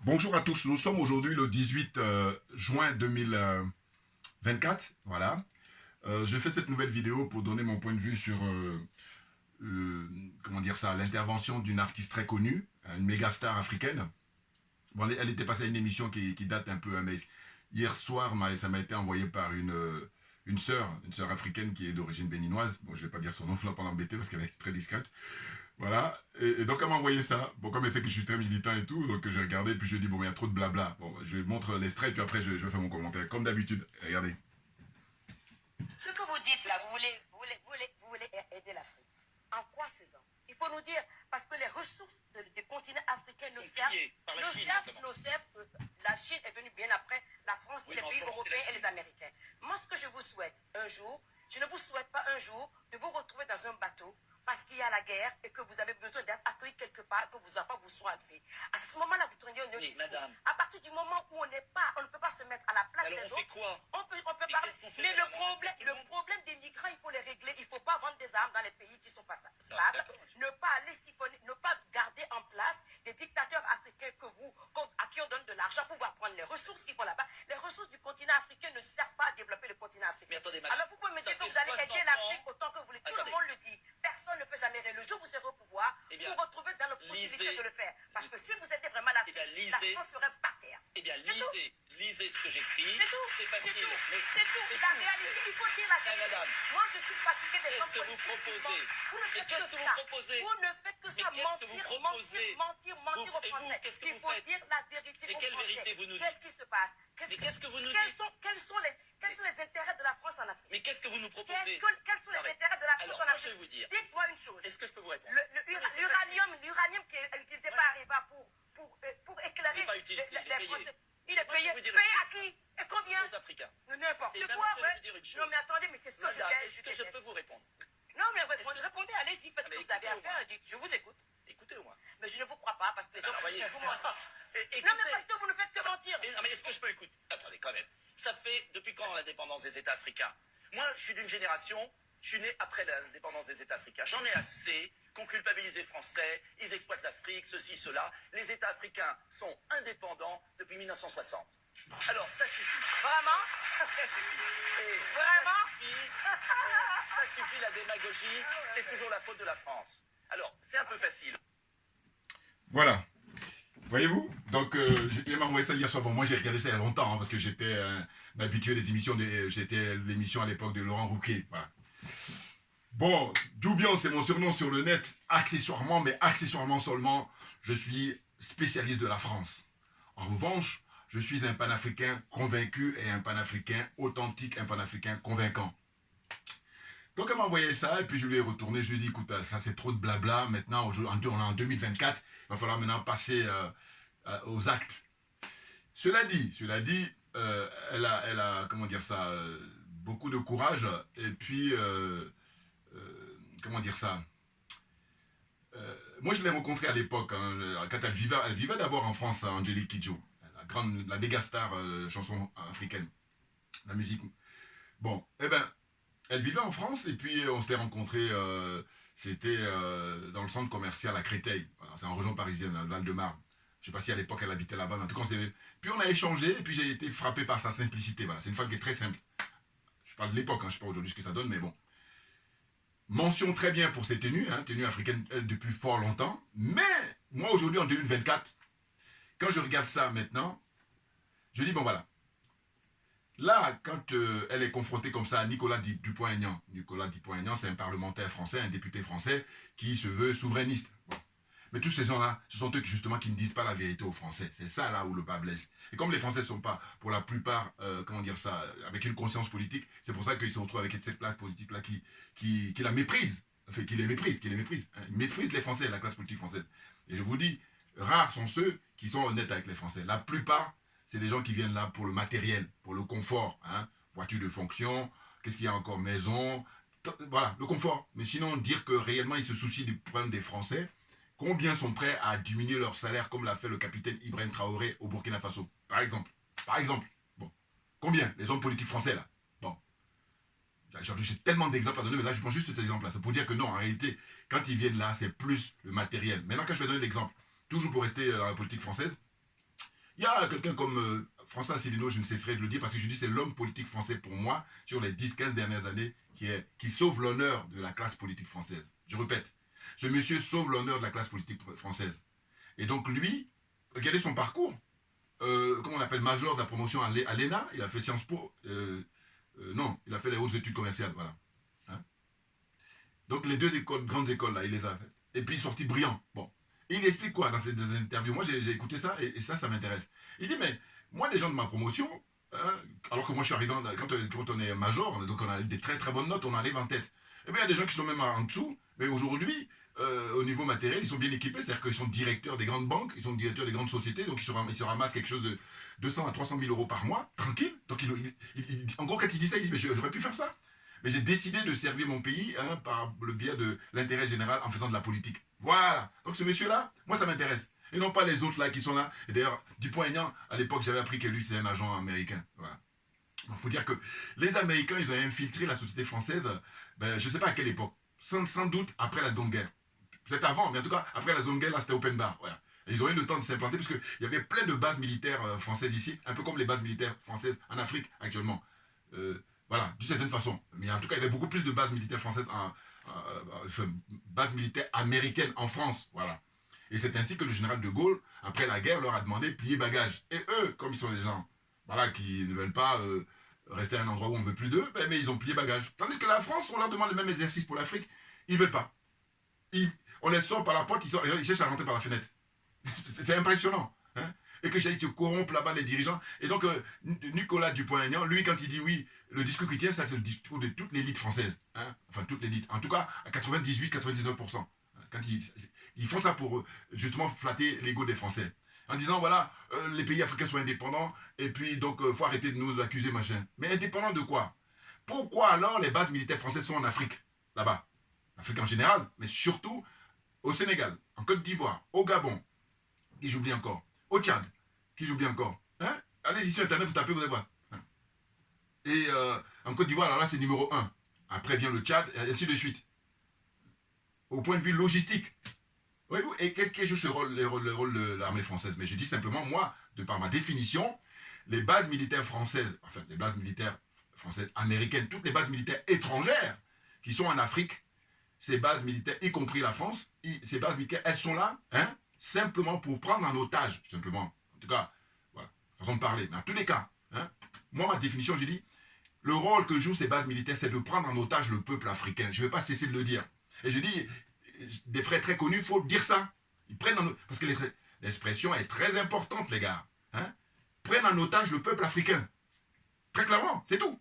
Bonjour à tous, nous sommes aujourd'hui le 18 juin 2024, voilà. Je fais cette nouvelle vidéo pour donner mon point de vue sur, comment dire ça, l'intervention d'une artiste très connue, une méga star africaine. Bon, elle était passée à une émission qui date un peu, hein, mais hier soir, ça m'a été envoyé par une sœur africaine qui est d'origine béninoise. Bon, je vais pas dire son nom, je ne vais pas l'embêter parce qu'elle est très discrète. Voilà, et donc elle m'a envoyé ça. Bon, comme elle sait que je suis très militant et tout, donc j'ai regardé, puis je lui ai dit, bon, il y a trop de blabla. Bon, je lui montre l'extrait, puis après je vais faire mon commentaire. Comme d'habitude, regardez. Ce que vous dites là, vous voulez aider l'Afrique. En quoi faisant? Il faut nous dire, parce que les ressources du continent africain nous servent, la Chine est venue bien après la France, et les pays européens et les Américains. Moi, ce que je vous souhaite un jour, je ne vous souhaite pas un jour de vous retrouver dans un bateau parce qu'il y a la guerre et que vous avez besoin d'être accueilli quelque part, que vos enfants vous soient élevés. À ce moment-là, vous tournez au Oui, madame. À partir du moment où on ne peut pas se mettre à la place des autres. On fait quoi On peut parler. Mais le problème des migrants, il faut les régler. Il ne faut pas vendre des armes dans les pays qui sont pas stables. Ne pas aller siphonner, ne pas garder en place des dictateurs africains à qui on donne de l'argent pour pouvoir prendre les ressources qu'ils font là-bas. Les ressources du continent africain ne servent pas à développer le continent africain. Mais attendez, madame. Alors vous pouvez me dire que vous allez aider l'Afrique autant que vous voulez. Tout le monde le dit. Personne ne fait jamais rien. Le jour où vous serez au pouvoir, vous vous retrouvez dans la possibilité de le faire. Parce que si vous étiez vraiment l'Afrique, la France serait par terre. Eh bien, lisez ce que j'écris. C'est tout. C'est facile. C'est tout. La réalité, il faut dire la vérité. Madame. Moi, je suis fatiguée des hommes Qu'est-ce que vous proposez? Vous ne faites Qu'est-ce que que vous ça. proposez? Vous ne faites que ça. Mentir aux Et vous, Français. qu'est-ce que Il vous faut faites? dire la vérité Mais aux quelle Français. vérité vous nous dites? Qu'est-ce qui se passe? Mais qu'est-ce que vous nous Quels dites? sont les intérêts de la France en Afrique? Mais qu'est-ce que vous nous proposez? Quels sont les intérêts de la France en Alors, moi, Afrique? je vais vous dire. Dites-moi une chose. Est-ce que je peux vous répondre? L'uranium qui est utilisé par Areva pour éclairer Il n'est pas utilisé, il est les payé. Français. Il est Moi, je payé. vais vous dire Payé une à qui? Et combien? Aux Africains. N'importe Et quoi, je vais ouais. vous dire une chose. Non, mais attendez, mais c'est ce que Madame, je est-ce que je peux vous répondre? Non, mais répondez, allez-y, faites ce que vous avez à faire. Dites, je vous écoute. Écoutez-moi. Mais je ne vous crois pas parce que les Alors, autres, voyez. vous mentez. Écoutez. Non, mais parce que vous ne faites que mentir. Non, mais est-ce que je peux écouter? Attendez, quand même. Ça fait depuis quand l'indépendance des États africains? Moi, je suis d'une génération, je suis né après l'indépendance des États africains. J'en ai assez qu'on culpabilise les Français, ils exploitent l'Afrique, ceci, cela. Les États africains sont indépendants depuis 1960. Alors, ça suffit. Vraiment? Et Vraiment? ça suffit la démagogie, c'est toujours la faute de la France. Alors, c'est un peu facile. Voilà. Voyez-vous? Donc, il m'a envoyé ça hier soir. Bon, moi j'ai regardé ça il y a longtemps, hein, parce que j'étais un habitué des émissions, j'étais l'émission à l'époque de Laurent Rouquet. Voilà. Bon, Doubion, c'est mon surnom sur le net, accessoirement, mais accessoirement seulement, je suis spécialiste de la France. En revanche, je suis un panafricain convaincu et un panafricain authentique, un panafricain convaincant. Donc elle m'a envoyé ça, et puis je lui ai retourné, je lui ai dit, écoute, ça c'est trop de blabla, maintenant on est en 2024, il va falloir maintenant passer aux actes. Cela dit, elle a, comment dire ça, beaucoup de courage, et puis, comment dire ça, moi je l'ai rencontrée à l'époque, hein, quand elle vivait d'abord en France, Angélique Kidjo, la méga star chanson africaine, la musique. Bon, eh ben, elle vivait en France, et puis on s'était rencontrés, c'était dans le centre commercial à Créteil, voilà, c'est en région parisienne, dans le Val-de-Marne. Je ne sais pas si à l'époque elle habitait là-bas, mais en tout cas, puis on a échangé, et puis j'ai été frappé par sa simplicité. Voilà. C'est une femme qui est très simple. Je parle de l'époque, hein, je ne sais pas aujourd'hui ce que ça donne, mais bon. Mention très bien pour ses tenues, hein, tenues africaines, elle, depuis fort longtemps. Mais moi, aujourd'hui, en 2024, quand je regarde ça maintenant, je dis, bon voilà. Là, quand elle est confrontée comme ça à Nicolas Dupont-Aignan, Nicolas Dupont-Aignan, c'est un parlementaire français, un député français qui se veut souverainiste. Bon. Mais tous ces gens-là, ce sont eux justement qui ne disent pas la vérité aux Français. C'est ça là où le bas blesse. Et comme les Français ne sont pas, pour la plupart, comment dire ça, avec une conscience politique, c'est pour ça qu'ils se retrouvent avec cette classe politique-là qui la méprise. Enfin, qui les méprise. Hein. Ils méprisent les Français, la classe politique française. Et je vous dis, rares sont ceux qui sont honnêtes avec les Français. La plupart, c'est des gens qui viennent là pour le matériel, pour le confort. Hein. Voiture de fonction, qu'est-ce qu'il y a encore? Maison, voilà, le confort. Mais sinon, dire que réellement ils se soucient du problème des Français, combien sont prêts à diminuer leur salaire comme l'a fait le capitaine Ibrahim Traoré au Burkina Faso, par exemple. Bon, combien? Les hommes politiques français, là. Bon. J'ai tellement d'exemples à donner, mais là, je prends juste cet exemple-là. C'est pour dire que non, en réalité, quand ils viennent là, c'est plus le matériel. Maintenant, quand je vais donner l'exemple, toujours pour rester dans la politique française, Il y a quelqu'un comme François Asselineau, je ne cesserai de le dire, parce que je dis c'est l'homme politique français pour moi, sur les 10-15 dernières années, qui sauve l'honneur de la classe politique française. Je répète, ce monsieur sauve l'honneur de la classe politique française. Et donc lui, regardez son parcours, comment on appelle, major de la promotion à l'ENA, il a fait Sciences Po, non, il a fait les hautes études commerciales, voilà. Hein? Donc les deux écoles, grandes écoles, là, il les a faites. Et puis sorti brillant. Bon. Et il explique quoi dans ces interviews? Moi, j'ai écouté ça et ça m'intéresse. Il dit, mais moi, les gens de ma promotion, hein, alors que moi, je suis arrivé, quand on est major, donc on a des très très bonnes notes, on arrive en tête. Et bien, il y a des gens qui sont même en dessous, mais aujourd'hui, au niveau matériel, ils sont bien équipés, c'est-à-dire qu'ils sont directeurs des grandes banques, ils sont directeurs des grandes sociétés, donc ils se ramassent quelque chose de 200 à 300 000 euros par mois, tranquille. Donc, en gros, quand il dit ça, il dit, mais j'aurais pu faire ça. Mais j'ai décidé de servir mon pays hein, par le biais de l'intérêt général en faisant de la politique. Voilà. Donc ce monsieur-là, moi ça m'intéresse. Et non pas les autres là qui sont là. Et d'ailleurs, Dupont-Aignan, à l'époque, j'avais appris que lui, c'est un agent américain. Voilà. Donc il faut dire que les Américains, ils ont infiltré la société française, ben, je ne sais pas à quelle époque. Sans doute après la Seconde Guerre. Peut-être avant, mais en tout cas, après la Seconde Guerre, là, c'était open bar. Voilà. Et ils ont eu le temps de s'implanter parce qu'il y avait plein de bases militaires françaises ici, un peu comme les bases militaires françaises en Afrique actuellement. Voilà, d'une certaine façon. Mais en tout cas, il y avait beaucoup plus de bases militaires françaises, bases militaires américaines en France. Voilà. Et c'est ainsi que le général de Gaulle, après la guerre, leur a demandé de plier bagages. Et eux, comme ils sont des gens voilà, qui ne veulent pas rester à un endroit où on ne veut plus d'eux, ben, mais ils ont plié bagages. Tandis que la France, on leur demande le même exercice pour l'Afrique, ils ne veulent pas. On les sort par la porte, ils cherchent à rentrer par la fenêtre. C'est impressionnant. Hein? Et que j'allais te corrompre là-bas les dirigeants. Et donc, Nicolas Dupont-Aignan, lui, quand il dit oui, le discours qu'il tient, ça, c'est le discours de toute l'élite française. Hein? Enfin, toute l'élite. En tout cas, à 98-99%. Quand ils font ça pour, justement, flatter l'ego des Français. En disant, voilà, les pays africains sont indépendants, et puis, donc, il faut arrêter de nous accuser, machin. Mais indépendants de quoi? Pourquoi, alors, les bases militaires françaises sont en Afrique, là-bas? L'Afrique en général, mais surtout au Sénégal, en Côte d'Ivoire, au Gabon, qui j'oublie encore, au Tchad, qui j'oublie encore. Hein? Allez-y sur Internet, vous tapez, vous allez voir. Hein? Et en Côte d'Ivoire, alors là, c'est numéro 1. Après vient le Tchad, et ainsi de suite. Au point de vue logistique. Voyez-vous, et qu'est-ce qui joue ce rôle, le rôle de l'armée française? Mais je dis simplement, moi, de par ma définition, les bases militaires françaises, enfin, les bases militaires françaises, américaines, toutes les bases militaires étrangères qui sont en Afrique, ces bases militaires, y compris la France, ces bases militaires, elles sont là, hein, simplement pour prendre en otage, simplement. En tout cas, voilà, façon de parler. Mais en tous les cas, hein, moi, ma définition, j'ai dit, le rôle que jouent ces bases militaires, c'est de prendre en otage le peuple africain. Je ne vais pas cesser de le dire. Et je dis, des frères très connus, il faut dire ça. Ils prennent en, parce que l'expression est très importante, les gars. Hein, prennent en otage le peuple africain. Très clairement, c'est tout.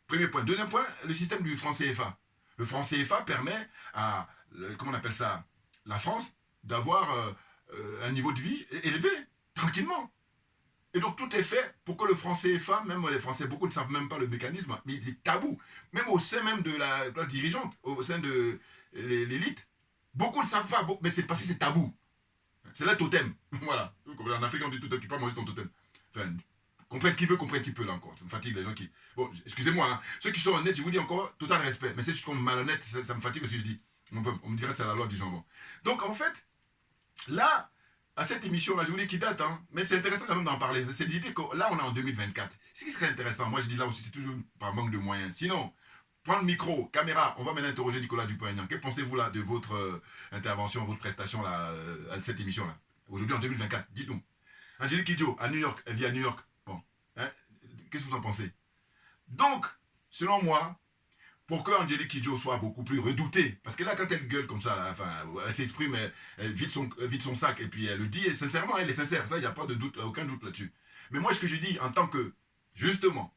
Premier point. Deuxième point, le système du franc CFA. Le franc CFA permet à, comment on appelle ça, la France d'avoir un niveau de vie élevé, tranquillement. Et donc tout est fait pour que le franc CFA, même les Français, beaucoup ne savent même pas le mécanisme, mais il est tabou. Même au sein même de la classe dirigeante, au sein de l'élite, beaucoup ne savent pas, mais c'est parce que c'est tabou. C'est le totem. Voilà. En Afrique, on dit totem, tu peux manger ton totem. Enfin, comprenne qui veut, comprenne qui peut, là encore. Ça me fatigue, les gens qui... Bon, excusez-moi, hein. Ceux qui sont honnêtes, je vous dis encore, total respect. Mais ceux qui sont malhonnêtes, ça me fatigue parce que je dis. On me dirait que c'est la loi du jambon. Donc, en fait, là, à cette émission-là, je vous dis qui date, hein, mais c'est intéressant quand même d'en parler. C'est l'idée que là, on est en 2024. Ce qui serait intéressant, moi je dis là aussi, c'est toujours par manque de moyens. Sinon, prendre micro, caméra, on va maintenant interroger Nicolas Dupont-Aignan. Que pensez-vous là de votre intervention, votre prestation là, à cette émission-là? Aujourd'hui, en 2024, dites-nous. Angélique Kidjo, à New York, elle vit à New York. Bon, hein, qu'est-ce que vous en pensez? Donc, selon moi, pour que Angélique Kidjo soit beaucoup plus redoutée, parce que là, quand elle gueule comme ça, là, enfin, elle s'exprime, elle vide son sac, et puis elle le dit, et sincèrement, elle est sincère, ça, il n'y a pas de doute, aucun doute là-dessus. Mais moi, ce que je dis, en tant que, justement,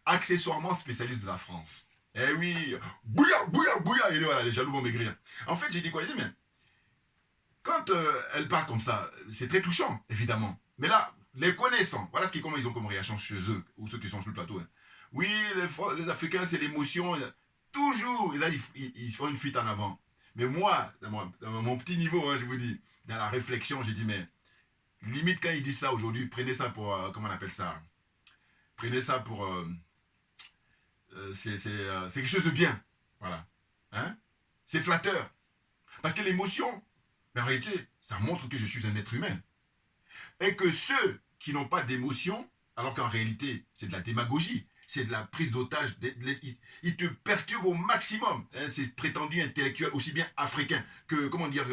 accessoirement spécialiste de la France, eh oui, bouilla, bouilla, bouilla, et voilà, les jaloux vont maigrir. En fait, j'ai dit quoi? J'ai dit, mais, quand elle parle comme ça, c'est très touchant, évidemment. Mais là, les connaissant, voilà comment ils ont comme réaction chez eux, ou ceux qui sont sur le plateau. Hein. Oui, les Africains, c'est l'émotion. Toujours, et là, ils font une fuite en avant. Mais moi, dans mon petit niveau, hein, je vous dis, dans la réflexion, j'ai dit, mais limite quand ils disent ça aujourd'hui, prenez ça pour, comment on appelle ça? Prenez ça pour, c'est quelque chose de bien. Voilà. Hein? C'est flatteur. Parce que l'émotion, en réalité, ça montre que je suis un être humain. Et que ceux qui n'ont pas d'émotion, alors qu'en réalité, c'est de la démagogie, c'est de la prise d'otage. Ils te perturbent au maximum. Hein, ces prétendus intellectuels, aussi bien africains que, comment dire,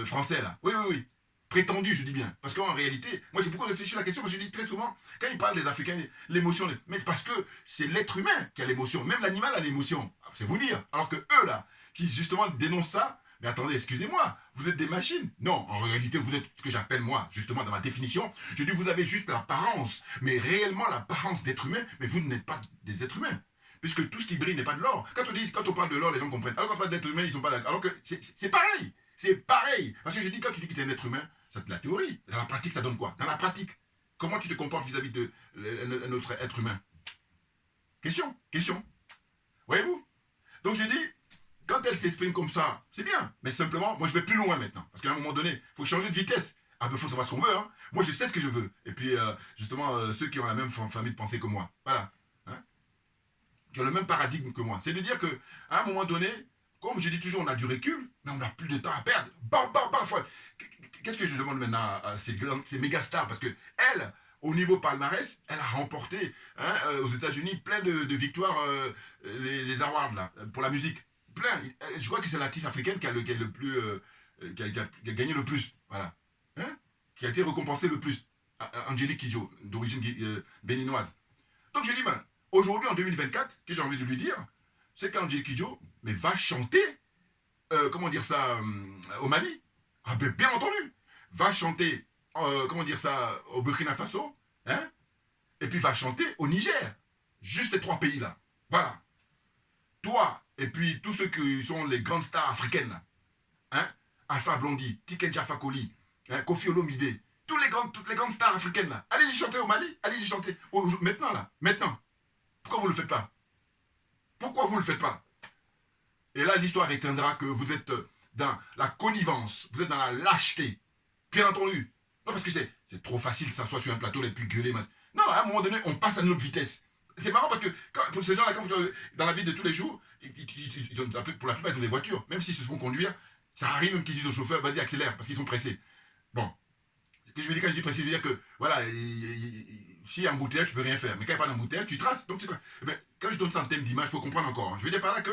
français, là. Oui, oui, oui. Prétendus, je dis bien. Parce qu'en réalité, moi j'ai beaucoup réfléchi à la question, parce que je dis très souvent, quand ils parlent des Africains, l'émotion, mais parce que c'est l'être humain qui a l'émotion, même l'animal a l'émotion. C'est vous dire. Alors que eux, là, qui justement dénoncent ça, mais attendez, excusez-moi, vous êtes des machines. Non, en réalité, vous êtes ce que j'appelle moi, justement, dans ma définition, je dis vous avez juste l'apparence, mais réellement l'apparence d'être humain, mais vous n'êtes pas des êtres humains. Puisque tout ce qui brille n'est pas de l'or. Quand on parle de l'or, les gens comprennent. Alors quand on parle d'être humain, ils sont pas d'accord. Alors que c'est pareil. C'est pareil. Parce que je dis, quand tu dis que tu es un être humain, c'est de la théorie. Dans la pratique, ça donne quoi? Dans la pratique, comment tu te comportes vis-à-vis de notre être humain? Question, question. Voyez-vous? Donc je dis, quand elle s'exprime comme ça, c'est bien. Mais simplement, moi je vais plus loin maintenant. Parce qu'à un moment donné, il faut changer de vitesse. Ah ben, il faut savoir ce qu'on veut. Hein. Moi je sais ce que je veux. Et puis, justement, ceux qui ont la même famille de pensée que moi. Voilà. Hein, qui ont le même paradigme que moi. C'est de dire que à un moment donné, comme je dis toujours, on a du recul, mais on n'a plus de temps à perdre. Bam, bam, bam. Qu'est-ce que je demande maintenant à ces méga stars? Parce que elle, au niveau palmarès, elle a remporté aux États-Unis plein de victoires, les awards là, pour la musique. Plein. Je crois que c'est l'artiste africaine qui a le plus, qui a gagné le plus. Voilà. Hein? Qui a été récompensé le plus. Angélique Kidjo, d'origine béninoise. Donc je dis, ben, aujourd'hui en 2024, ce que j'ai envie de lui dire, c'est qu'Angélique Kidjo mais va chanter, comment dire ça, au Mali. Ah ben bien entendu. Va chanter, comment dire ça, au Burkina Faso. Hein? Et puis va chanter au Niger. Juste les 3 pays là. Voilà. Toi, et puis tous ceux qui sont les grandes stars africaines là. Hein? Alpha Blondy, Tiken Jah Fakoly, hein? Koffi Olomide, toutes les grandes stars africaines là. Allez-y chanter au Mali, allez-y chanter. Maintenant là, maintenant. Pourquoi vous ne le faites pas? Pourquoi vous ne le faites pas? Et là, l'histoire éteindra que vous êtes dans la connivence, vous êtes dans la lâcheté. Bien entendu. Non, parce que c'est trop facile de s'asseoir sur un plateau et puis gueuler. Non, à un moment donné, on passe à notre vitesse. C'est marrant parce que pour ces gens-là, dans la vie de tous les jours, pour la plupart, ils ont des voitures. Même s'ils se font conduire, ça arrive même qu'ils disent au chauffeur, vas-y, accélère, parce qu'ils sont pressés. Bon. Ce que je veux dire quand je dis pressé, je veux dire que, voilà, s'il y a un embouteillage, tu peux rien faire. Mais quand il n'y a pas d'embouteillage, tu traces. Donc, quand je donne ça en thème d'image, il faut comprendre encore. Hein. Je veux dire par là que,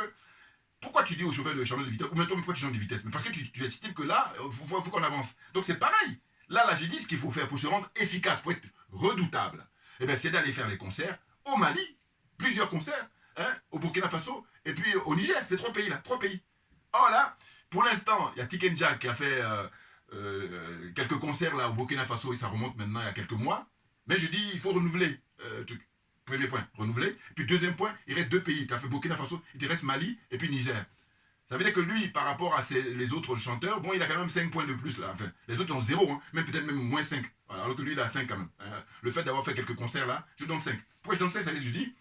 pourquoi tu dis au chauffeur de changer de vitesse? Ou maintenant, pourquoi tu changes de vitesse? Mais parce que tu estimes que là, il faut qu'on avance. Donc c'est pareil. Là, j'ai dit ce qu'il faut faire pour se rendre efficace, pour être redoutable. Eh bien, c'est d'aller faire des concerts au Mali, plusieurs concerts, hein, au Burkina Faso, et puis au Niger. C'est 3 pays là, 3 pays. Or là, pour l'instant, il y a Tiken Jah qui a fait quelques concerts là au Burkina Faso, et ça remonte maintenant il y a quelques mois. Mais je dis, il faut renouveler. Premier point, renouveler. Puis deuxième point, il reste 2 pays. Tu as fait Burkina Faso, il te reste Mali et puis Niger. Ça veut dire que lui, par rapport à les autres chanteurs, bon, il a quand même 5 points de plus là. Enfin, les autres ont 0, hein, même peut-être même moins 5. Voilà, alors que lui, il a 5 quand même. Le fait d'avoir fait quelques concerts là, je donne 5. Pourquoi je donne 5? Ça veut dire, je dis,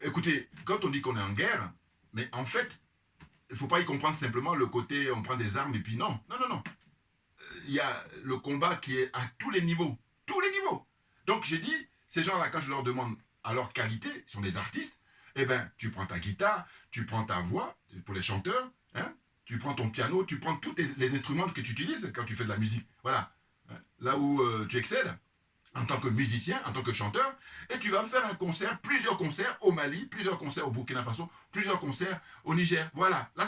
écoutez, quand on dit qu'on est en guerre, mais en fait, il ne faut pas y comprendre simplement le côté on prend des armes et puis non. Non, non, non. Il y a le combat qui est à tous les niveaux. Tous les niveaux. Donc j'ai dit, ces gens-là, quand je leur demande à leur qualité, ils sont des artistes, eh bien, tu prends ta guitare, tu prends ta voix, pour les chanteurs, hein, tu prends ton piano, tu prends tous les instruments que tu utilises quand tu fais de la musique. Voilà. Là où tu excelles, en tant que musicien, en tant que chanteur, et tu vas faire un concert, plusieurs concerts au Mali, plusieurs concerts au Burkina Faso, plusieurs concerts au Niger. Voilà. Là,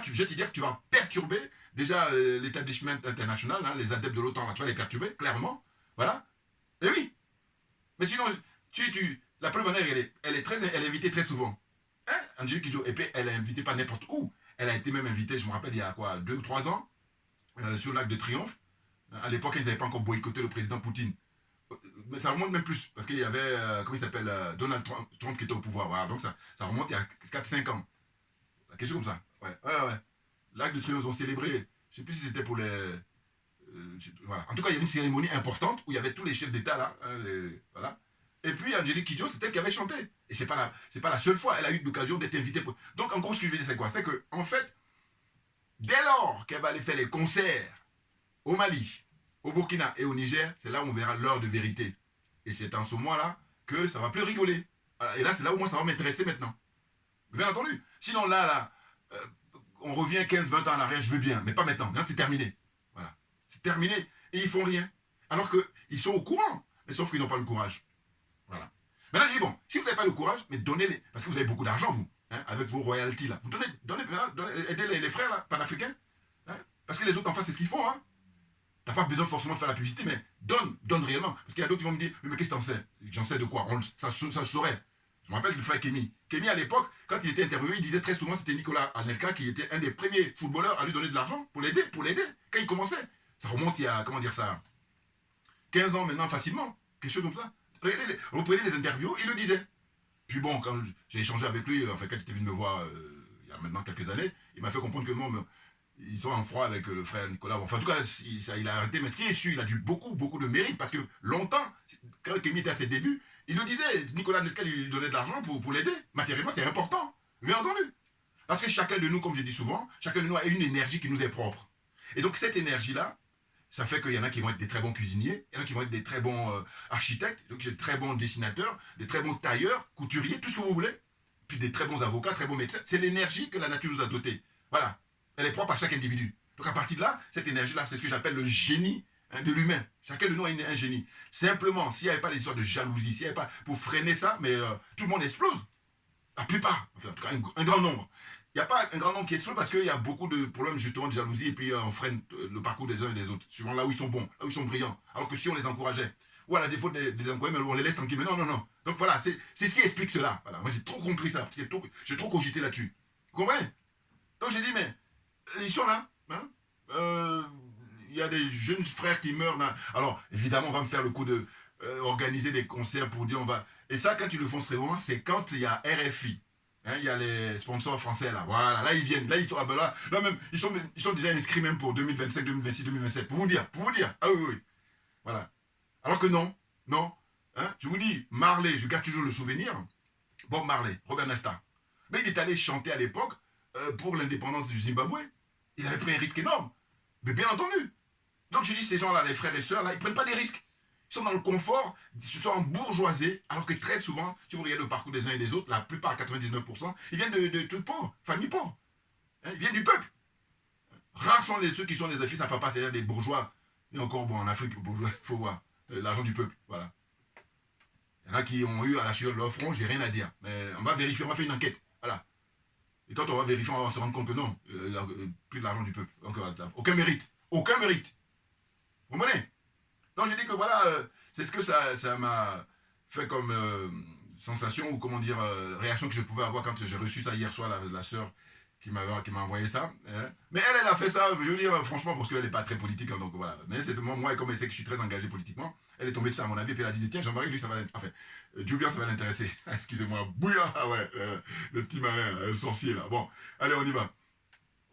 je vais te dire que tu vas perturber déjà l'établissement international, hein, les adeptes de l'OTAN, tu vas les perturber, clairement. Voilà. Et oui. Mais sinon, la preuve en est, elle est invitée très souvent. Hein, Angélique Kidjo. Et puis, elle est invitée pas n'importe où. Elle a été même invitée, je me rappelle, il y a quoi, 2 ou 3 ans, sur l'Arc de Triomphe. À l'époque, ils n'avaient pas encore boycotté le président Poutine. Mais ça remonte même plus, parce qu'il y avait, comment il s'appelle, Donald Trump qui était au pouvoir. Voilà, donc ça remonte il y a 4-5 ans. Quelque chose comme ça. Ouais. L'Arc de Triomphe, ils ont célébré, je ne sais plus si c'était pour les... voilà. En tout cas, il y avait une cérémonie importante où il y avait tous les chefs d'État là. Voilà. Et puis Angélique Kidjo, c'est elle qui avait chanté. Et c'est pas la seule fois. Elle a eu l'occasion d'être invitée. Donc en gros, ce que je veux dire, c'est quoi? C'est que, en fait, dès lors qu'elle va aller faire les concerts au Mali, au Burkina et au Niger, c'est là où on verra l'heure de vérité. Et c'est en ce moment-là que ça va plus rigoler. Et là, c'est là où moi, ça va m'intéresser maintenant. Bien entendu. Sinon, là, on revient 15-20 ans en arrière, je veux bien. Mais pas maintenant. Maintenant, c'est terminé. Voilà. C'est terminé. Et ils font rien. Alors qu'ils sont au courant, mais sauf qu'ils n'ont pas le courage. Voilà. Maintenant, je dis, bon, si vous n'avez pas le courage, mais donnez-les, parce que vous avez beaucoup d'argent, vous, hein, avec vos royalties, là. Vous aidez les frères, là, panafricains, hein, parce que les autres en face, c'est ce qu'ils font, hein. T'as pas besoin forcément de faire la publicité, mais donne réellement. Parce qu'il y a d'autres qui vont me dire, oui, mais qu'est-ce que t'en sais? J'en sais de quoi? Ça se saurait. Je me rappelle le frère Kémy. Kémy, à l'époque, quand il était interviewé, il disait très souvent, c'était Nicolas Anelka qui était un des premiers footballeurs à lui donner de l'argent pour l'aider, quand il commençait. Ça remonte il y a, comment dire ça, 15 ans maintenant facilement, quelque chose comme ça. Reprenez les interviews, il le disait. Puis bon, quand j'ai échangé avec lui, enfin quand il était venu me voir il y a maintenant quelques années, il m'a fait comprendre que moi, ils sont en froid avec le frère Nicolas. Enfin, en tout cas, il a arrêté, mais ce qui est sûr, il a dû beaucoup de mérite, parce que longtemps, quand Kémy était à ses débuts, il le disait, Nicolas Anelka lui donnait de l'argent pour l'aider. Matériellement, c'est important, bien entendu. Parce que chacun de nous, comme je dis souvent, chacun de nous a une énergie qui nous est propre. Et donc cette énergie-là, ça fait qu'il y en a qui vont être des très bons cuisiniers, il y en a qui vont être des très bons architectes, donc des très bons dessinateurs, des très bons tailleurs, couturiers, tout ce que vous voulez. Puis des très bons avocats, très bons médecins. C'est l'énergie que la nature nous a dotée. Voilà. Elle est propre à chaque individu. Donc à partir de là, cette énergie-là, c'est ce que j'appelle le génie de l'humain. Chacun de nous a un génie. Simplement, s'il n'y avait pas l'histoire de jalousie, s'il n'y avait pas pour freiner ça, mais tout le monde explose. La plupart, enfin en tout cas un grand nombre. Il n'y a pas un grand nombre qui explose parce qu'il y a beaucoup de problèmes justement de jalousie et puis on freine le parcours des uns et des autres, suivant là où ils sont bons, là où ils sont brillants. Alors que si on les encourageait, ou à la défaut des encourager, mais on les laisse tranquilles. Mais non. Donc voilà, c'est ce qui explique cela. Voilà. Moi j'ai trop compris ça, parce que j'ai trop cogité là-dessus. Vous comprenez? Donc j'ai dit, mais ils sont là. Hein, il y a des jeunes frères qui meurent. Là. Alors, évidemment, on va me faire le coup de organiser des concerts pour dire on va... Et ça, quand ils le font vraiment, c'est quand il y a RFI. Hein, il y a les sponsors français là. Voilà, là ils viennent. Là, là même, ils sont déjà inscrits même pour 2025, 2026, 2027. Pour vous dire. Ah oui. Voilà. Alors que non. Hein, je vous dis, Marley, je garde toujours le souvenir. Bob Marley, Robert Nesta. Mais il est allé chanter à l'époque pour l'indépendance du Zimbabwe. Il avait pris un risque énorme. Mais bien entendu. Donc je dis, ces gens-là, les frères et sœurs, là, ils ne prennent pas des risques. Ils sont dans le confort, ils se sont embourgeoisés, alors que très souvent, si vous regardez le parcours des uns et des autres, la plupart, 99%, ils viennent de tout pauvres, familles pauvres. Hein, ils viennent du peuple. Rares sont ceux qui sont des fils à papa, c'est-à-dire des bourgeois. Et encore, bon, en Afrique, bourgeois, il faut voir. L'argent du peuple, voilà. Il y en a qui ont eu à la sueur de leur front, j'ai rien à dire. Mais on va vérifier, on va faire une enquête. Voilà. Et quand on va vérifier, on va se rendre compte que non, plus de l'argent du peuple. Donc, aucun mérite. Vous comprenez? Donc j'ai dit que voilà, c'est ce que ça m'a fait comme sensation, ou comment dire, réaction que je pouvais avoir quand j'ai reçu ça hier soir, la sœur qui m'a envoyé ça. Hein. Mais elle a fait ça, je veux dire, franchement, parce qu'elle n'est pas très politique, hein, donc voilà. Mais c'est moi, comme elle sait que je suis très engagé politiquement, elle est tombée de ça à mon avis, puis elle a dit, tiens, Jean-Marie, lui, ça va... Enfin, Julian, ça va l'intéresser. Excusez-moi, bouillard, ah ouais, le petit malin, le sorcier, là. Bon, allez, on y va.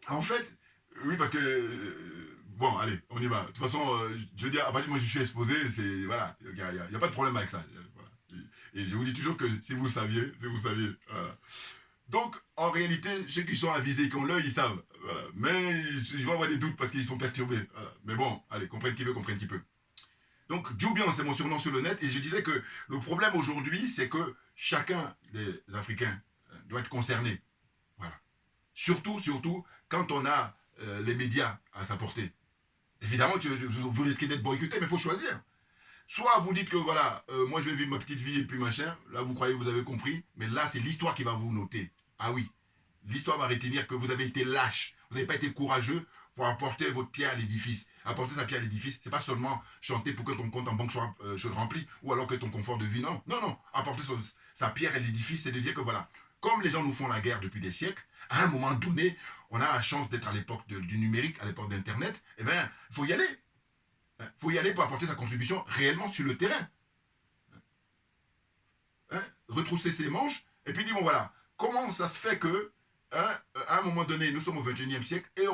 En fait, oui, parce que... bon, allez, on y va. De toute façon, je veux dire, à partir du moment où je suis exposé, c'est... Voilà, il n'y a pas de problème avec ça. Voilà. Et je vous dis toujours que si vous saviez, voilà. Donc, en réalité, ceux qui sont avisés, qui ont l'œil, ils savent. Voilà. Mais ils vont avoir des doutes parce qu'ils sont perturbés. Voilà. Mais bon, allez, comprenne qui veut, comprenne qui peut. Donc, Jubian, c'est mon surnom sur le net. Et je disais que le problème aujourd'hui, c'est que chacun des Africains doit être concerné. Voilà. Surtout, quand on a les médias à sa portée. Évidemment, vous risquez d'être boycotté, mais il faut choisir. Soit vous dites que voilà, moi je vais vivre ma petite vie et puis machin, là vous croyez que vous avez compris, mais là c'est l'histoire qui va vous noter. Ah oui, l'histoire va retenir que vous avez été lâche, vous n'avez pas été courageux pour apporter votre pierre à l'édifice. Apporter sa pierre à l'édifice, c'est pas seulement chanter pour que ton compte en banque soit rempli, ou alors que ton confort de vie, non. Apporter sa pierre à l'édifice, c'est de dire que voilà, comme les gens nous font la guerre depuis des siècles, à un moment donné, on a la chance d'être à l'époque du numérique, à l'époque d'Internet, eh bien, il faut y aller. Il faut y aller pour apporter sa contribution réellement sur le terrain. Retrousser ses manches, et puis dire, bon voilà, comment ça se fait que, à un moment donné, nous sommes au XXIe siècle, et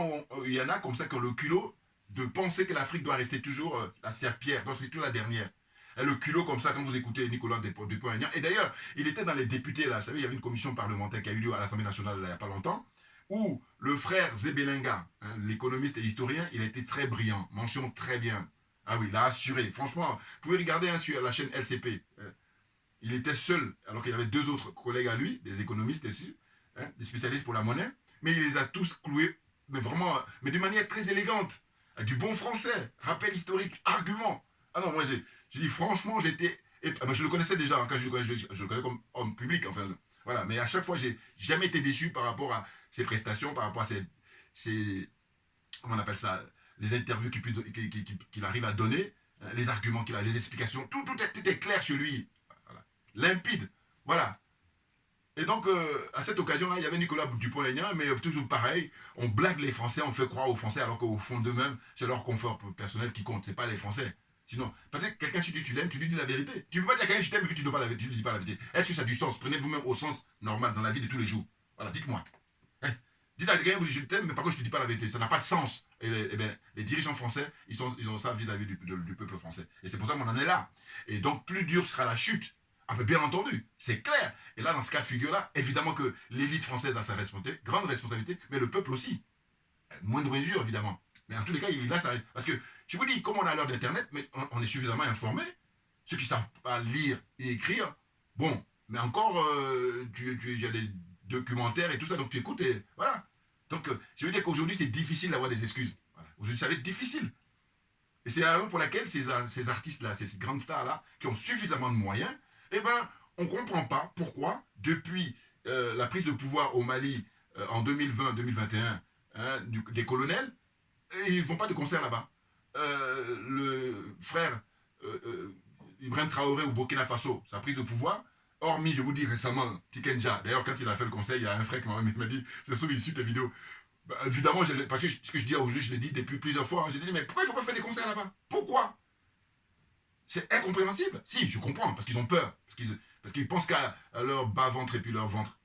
il y en a comme ça qui ont le culot de penser que l'Afrique doit rester toujours la serpillère, doit rester toujours la dernière. Et le culot comme ça, quand vous écoutez Nicolas Dupont-Aignan, et d'ailleurs, il était dans les députés, là, vous savez, il y avait une commission parlementaire qui a eu lieu à l'Assemblée nationale là, il n'y a pas longtemps, où le frère Zebelenga, hein, l'économiste et l'historien, il a été très brillant, mention très bien. Ah oui, il a assuré. Franchement, vous pouvez regarder hein, sur la chaîne LCP. Il était seul, alors qu'il y avait deux autres collègues à lui, des économistes dessus, hein, des spécialistes pour la monnaie, mais il les a tous cloués, mais vraiment, mais de manière très élégante, du bon français, rappel historique, argument. Ah non, moi, j'ai dit, franchement, j'étais... Je le connaissais déjà, hein, quand je le connais comme homme public, enfin, voilà. Mais à chaque fois, j'ai jamais été déçu par rapport à ses prestations, par rapport à comment on appelle ça, les interviews qu'il arrive à donner, les arguments qu'il a, les explications, tout était clair chez lui. Voilà. Limpide. Voilà. Et donc, à cette occasion-là, il y avait Nicolas Dupont-Aignan, mais toujours pareil, on blague les Français, on fait croire aux Français, alors qu'au fond d'eux-mêmes, c'est leur confort personnel qui compte, c'est pas les Français. Sinon, parce que quelqu'un, si tu l'aimes, tu lui dis la vérité. Tu ne peux pas dire à quelqu'un, je t'aime, et puis tu ne lui dis pas la vérité. Est-ce que ça a du sens? Prenez vous-même au sens normal dans la vie de tous les jours. Voilà, dites-moi. Hein? Dites à quelqu'un, je t'aime, mais par contre, je ne te dis pas la vérité. Ça n'a pas de sens. Et bien, les dirigeants français, ils ont ça vis-à-vis du peuple français. Et c'est pour ça qu'on en est là. Et donc, plus dur sera la chute. Ah, mais bien entendu, c'est clair. Et là, dans ce cas de figure-là, évidemment que l'élite française a sa responsabilité, grande responsabilité, mais le peuple aussi. Moindre mesure, évidemment. Mais en tous les cas, il a ça. Parce que, je vous dis, comme on a l'heure d'Internet, mais on est suffisamment informé. Ceux qui ne savent pas lire et écrire, bon, mais encore, il y a des documentaires et tout ça, donc tu écoutes et voilà. Donc, je veux dire qu'aujourd'hui, c'est difficile d'avoir des excuses. Voilà. Aujourd'hui, ça va être difficile. Et c'est la raison pour laquelle ces artistes-là, ces grandes stars-là, qui ont suffisamment de moyens, eh ben, on ne comprend pas pourquoi, depuis la prise de pouvoir au Mali en 2020-2021, hein, des colonels, ils ne font pas de concert là-bas. Le frère Ibrahim Traoré au Burkina Faso, sa prise de pouvoir, hormis, je vous dis récemment, Tikenja, d'ailleurs, quand il a fait le concert, il y a un frère qui m'a dit, c'est sûr qu'il suit tes vidéos. Bah, évidemment, parce que ce que je dis aujourd'hui, je l'ai dit depuis plusieurs fois, hein, j'ai dit, mais pourquoi il ne faut pas faire des concerts là-bas? Pourquoi? C'est incompréhensible. Si, je comprends, parce qu'ils ont peur, parce qu'ils pensent qu'à leur bas-ventre et puis leur ventre.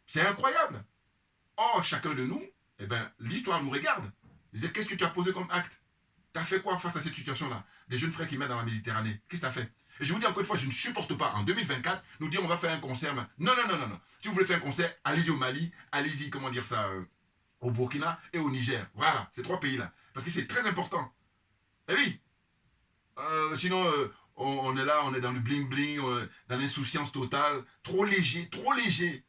C'est incroyable. Or, chacun de nous, eh ben, l'histoire nous regarde. Qu'est-ce que tu as posé comme acte? Tu as fait quoi face à cette situation-là? Des jeunes frères qui meurent dans la Méditerranée. Qu'est-ce que tu as fait? Et je vous dis encore une fois, je ne supporte pas, en 2024, nous dire on va faire un concert. Non, non, non, non, non. Si vous voulez faire un concert, allez-y au Mali, allez-y, comment dire ça, au Burkina et au Niger. Voilà, ces trois pays-là. Parce que c'est très important. Eh oui. Sinon, on est là, on est dans le bling-bling, dans l'insouciance totale. Trop léger, trop léger.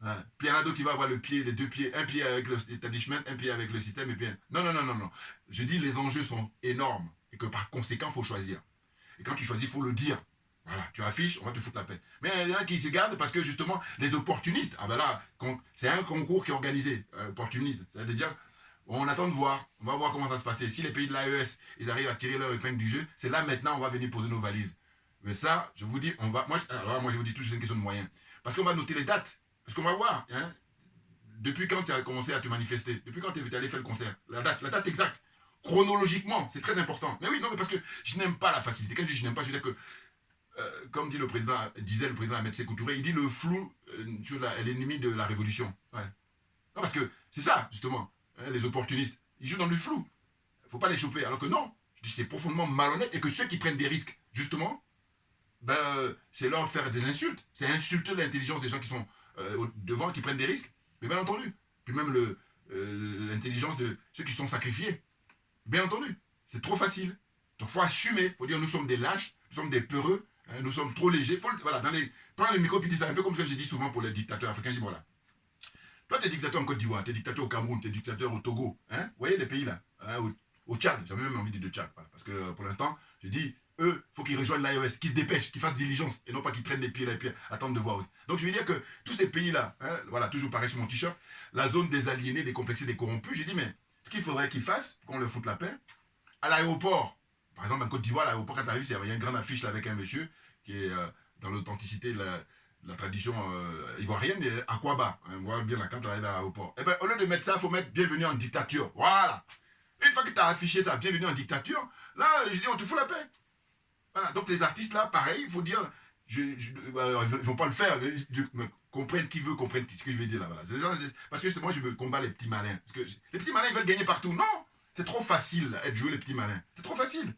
Hein. Puis il y en a d'autres qui vont avoir les deux pieds, un pied avec l'establishment, un pied avec le système, et puis non, non, non, non, non. Je dis les enjeux sont énormes et que par conséquent, il faut choisir. Et quand tu choisis, il faut le dire. Voilà, tu affiches, on va te foutre la paix. Mais il y en a qui se gardent parce que justement, les opportunistes, ah ben là, c'est un concours qui est organisé, opportuniste. C'est-à-dire, on attend de voir, on va voir comment ça se passe. Si les pays de l'AES, ils arrivent à tirer leur épingle du jeu, c'est là maintenant on va venir poser nos valises. Mais ça, je vous dis, moi je vous dis toujours, c'est une question de moyens. Parce qu'on va noter les dates. Parce qu'on va voir, hein, depuis quand tu as commencé à te manifester, depuis quand tu es allé faire le concert, la date exacte, chronologiquement, c'est très important. Mais oui, non, mais parce que je n'aime pas la facilité. Quand je dis je n'aime pas, je veux dire que, comme disait le président Ahmed Sékou Touré, il dit le flou est l'ennemi de la révolution. Ouais. Non, parce que c'est ça, justement, hein, les opportunistes, ils jouent dans le flou. Il ne faut pas les choper. Alors que non, je dis c'est profondément malhonnête et que ceux qui prennent des risques, justement, ben, c'est leur faire des insultes. C'est insulter l'intelligence des gens qui sont devant, qui prennent des risques. Mais bien entendu. Puis même l'intelligence de ceux qui sont sacrifiés. Bien entendu. C'est trop facile. Donc il faut assumer. Il faut dire nous sommes des lâches, nous sommes des peureux, hein, nous sommes trop légers. Voilà, prends le micro et dis ça. Un peu comme ce que j'ai dit souvent pour les dictateurs africains. Je dis voilà. Toi, tu es dictateur en Côte d'Ivoire, tu es dictateur au Cameroun, tu es dictateur au Togo. Hein? Vous voyez les pays là, hein, au Tchad. J'ai même envie de dire de Tchad. Voilà, parce que pour l'instant, je dis eux, il faut qu'ils rejoignent l'AES, qu'ils se dépêchent, qu'ils fassent diligence, et non pas qu'ils traînent les pieds là et puis attendent de voir. Donc je veux dire que tous ces pays-là, hein, voilà, toujours pareil sur mon t-shirt, la zone des aliénés, des complexés, des corrompus, j'ai dit, mais ce qu'il faudrait qu'ils fassent, qu'on leur foute la paix, à l'aéroport, par exemple en Côte d'Ivoire, à l'aéroport, quand tu arrives, il y a une grande affiche là, avec un monsieur qui est dans l'authenticité de la tradition ivoirienne, mais Aquaba, hein, on voit bien là, quand tu arrives à l'aéroport. Eh bien, au lieu de mettre ça, il faut mettre bienvenue en dictature. Voilà. Une fois que tu as affiché ça, bienvenue en dictature, là, je dis, on te fout la paix. Voilà, donc les artistes là, pareil, il faut dire, ils ne vont pas le faire, comprennent qui veut, comprennent ce que je veux dire là. Voilà. Parce que moi je me combats les petits malins. Parce que les petits malins ils veulent gagner partout. Non, c'est trop facile d'être joué les petits malins. C'est trop facile.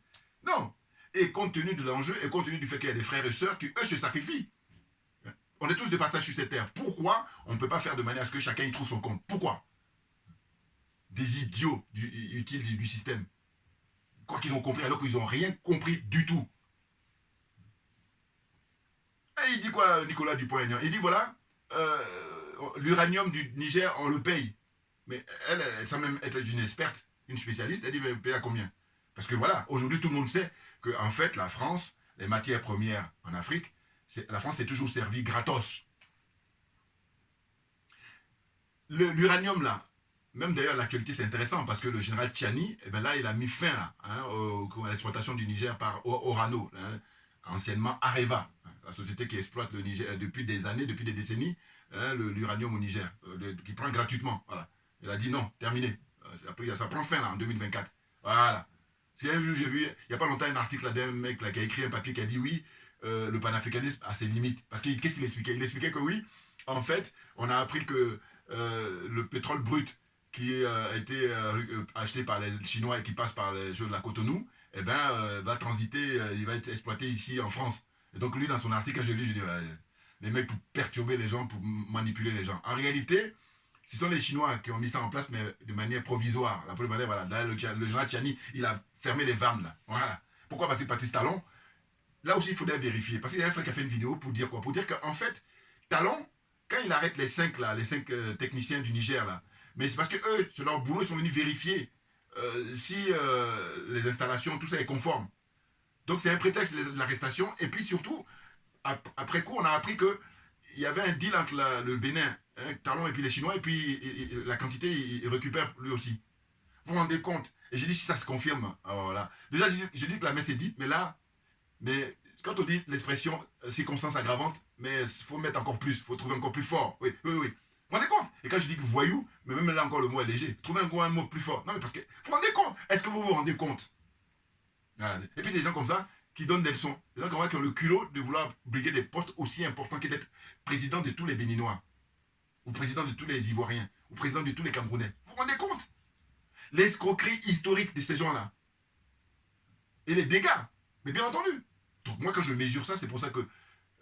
Non. Et compte tenu de l'enjeu, et compte tenu du fait qu'il y a des frères et sœurs qui eux se sacrifient. On est tous de passage sur cette terre. Pourquoi on ne peut pas faire de manière à ce que chacun y trouve son compte? Pourquoi? Des idiots utiles du système. Quoi qu'ils ont compris alors qu'ils n'ont rien compris du tout. Et il dit quoi, Nicolas Dupont-Aignan? Il dit voilà, l'uranium du Niger, on le paye. Mais elle semble même être une experte, une spécialiste. Elle dit, mais paye à combien? Parce que voilà, aujourd'hui, tout le monde sait qu'en fait, la France, les matières premières en Afrique, la France s'est toujours servie gratos. L'uranium, là, même d'ailleurs, l'actualité, c'est intéressant parce que le général Tchiani, eh ben là, il a mis fin là, hein, à l'exploitation du Niger par Orano, hein, anciennement Areva, hein, la société qui exploite le Niger depuis des années, depuis des décennies, hein, l'uranium au Niger, qui prend gratuitement. Voilà. Il a dit non, terminé. Ça prend fin là, en 2024. Voilà. J'ai vu, il n'y a pas longtemps, un article d'un mec là, qui a écrit un papier qui a dit oui, le panafricanisme a ses limites. Parce que qu'est-ce qu'il expliquait? Il expliquait que oui, en fait, on a appris que le pétrole brut qui a été acheté par les Chinois et qui passe par les jeux de la Cotonou, eh ben, va transiter, il va être exploité ici en France. Et donc lui, dans son article, quand j'ai lu, je dis, les mecs pour perturber les gens, pour manipuler les gens. En réalité, ce sont les Chinois qui ont mis ça en place, mais de manière provisoire. La preuve, voilà, là, le général Tchiani, il a fermé les vannes, là. Voilà. Pourquoi? Parce que Patrice Talon, là aussi, il faudrait vérifier. Parce qu'il y a un frère qui a fait une vidéo pour dire quoi? Pour dire qu'en fait, Talon, quand il arrête les 5 techniciens du Niger, là, mais c'est parce que eux, c'est leur boulot, ils sont venus vérifier si les installations, tout ça est conforme. Donc c'est un prétexte l'arrestation. Et puis surtout, après coup, on a appris qu'il y avait un deal entre le Bénin, hein, Talon et puis les Chinois, et puis la quantité, il récupère lui aussi. Vous vous rendez compte? Et j'ai dit si ça se confirme. Voilà. Déjà, j'ai dit que la messe est dite, mais là, quand on dit l'expression circonstance aggravante, mais il faut mettre encore plus, il faut trouver encore plus fort. Oui, oui, oui. Vous vous rendez compte? Et quand je dis que voyou, mais même là encore le mot est léger, trouvez un mot plus fort. Non, mais parce que, vous vous rendez compte? Est-ce que vous vous rendez compte? Et puis des gens comme ça qui donnent des leçons. Des gens comme ça qui ont le culot de vouloir briguer des postes aussi importants que d'être président de tous les Béninois, ou président de tous les Ivoiriens, ou président de tous les Camerounais. Vous vous rendez compte? L'escroquerie historique de ces gens-là. Et les dégâts. Mais bien entendu. Donc moi, quand je mesure ça, c'est pour ça que,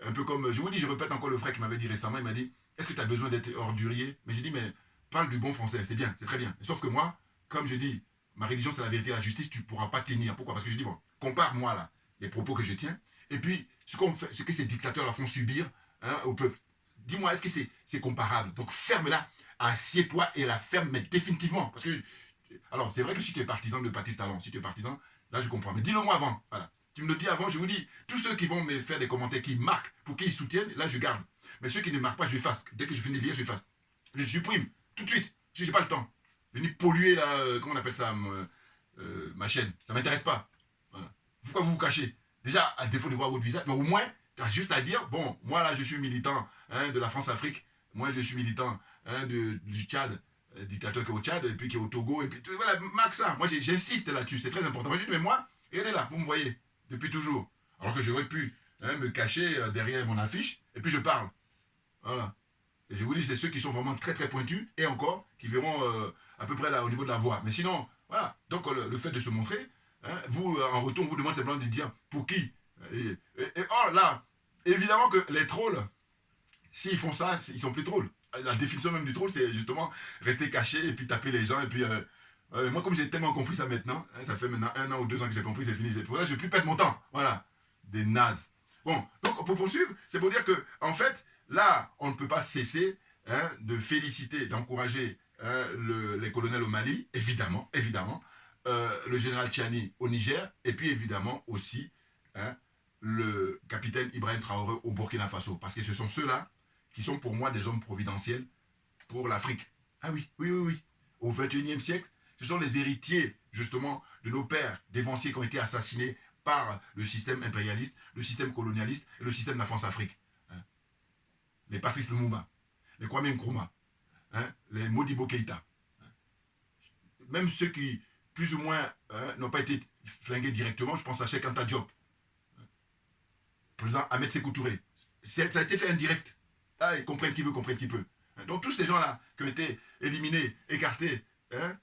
un peu comme, je vous dis, je répète encore le frère qui m'avait dit récemment, il m'a dit, est-ce que tu as besoin d'être ordurier? Mais j'ai dit, mais parle du bon français, c'est bien, c'est très bien. Sauf que moi, comme je dis, ma religion c'est la vérité et la justice, tu ne pourras pas tenir. Pourquoi? Parce que je dis, bon, compare-moi là, les propos que je tiens, et puis ce que ces dictateurs la font subir, hein, au peuple. Dis-moi, est-ce que c'est comparable? Donc ferme-la, assieds-toi et la ferme, mais définitivement. Parce que, alors c'est vrai que si tu es partisan de Patrice Talon, si tu es partisan, là je comprends. Mais dis-le moi avant, voilà. Tu me le dis avant, je vous dis, tous ceux qui vont me faire des commentaires, qui marquent, pour qu'ils soutiennent, là je garde. Mais ceux qui ne marquent pas, je efface. Dès que je finis de lire, je efface. Je supprime, tout de suite. Je n'ai pas le temps. Venir polluer, là, comment on appelle ça, ma chaîne. Ça ne m'intéresse pas. Voilà. Pourquoi vous vous cachez? Déjà, à défaut de voir votre visage, mais au moins, tu as juste à dire, bon, moi là, je suis militant hein, de la France-Afrique. Moi, je suis militant hein, du Tchad, dictateur qui est au Tchad, et puis qui est au Togo, et puis voilà, marque ça. Moi, j'insiste là-dessus, c'est très important. Moi, je dis, mais moi, regardez là, vous me voyez. Depuis toujours. Alors que j'aurais pu hein, me cacher derrière mon affiche, et puis je parle. Voilà. Et je vous dis, c'est ceux qui sont vraiment très très pointus, et encore, qui verront à peu près là au niveau de la voix. Mais sinon, voilà. Donc le fait de se montrer, hein, vous, en retour, on vous demande simplement de dire pour qui. Oh là, évidemment que les trolls, s'ils font ça, ils sont plus trolls. La définition même du troll, c'est justement rester caché, et puis taper les gens, et puis... moi, comme j'ai tellement compris ça maintenant, hein, ça fait maintenant 1 an ou 2 ans que j'ai compris, c'est fini. Pour là, je ne vais plus perdre mon temps. Voilà. Des nazes. Bon, donc pour poursuivre, c'est pour dire que, en fait, là, on ne peut pas cesser hein, de féliciter, d'encourager hein, les colonels au Mali, évidemment, évidemment, le général Tchiani au Niger, et puis évidemment aussi hein, le capitaine Ibrahim Traoré au Burkina Faso. Parce que ce sont ceux-là qui sont pour moi des hommes providentiels pour l'Afrique. Ah oui, oui, oui, oui. Au XXIe siècle, ce sont les héritiers, justement, de nos pères dévanciers qui ont été assassinés par le système impérialiste, le système colonialiste et le système de la France-Afrique. Hein. Les Patrice Lumumba, les Kwame Nkrumah, hein, les Modibo Keïta. Hein. Même ceux qui, plus ou moins, hein, n'ont pas été flingués directement, je pense à Cheikh Anta Diop. Hein. Président Ahmed Sékou Touré. Ça a été fait indirect. Ah, ils comprennent qui veut, comprennent qui peut. Hein. Donc tous ces gens-là qui ont été éliminés, écartés, hein,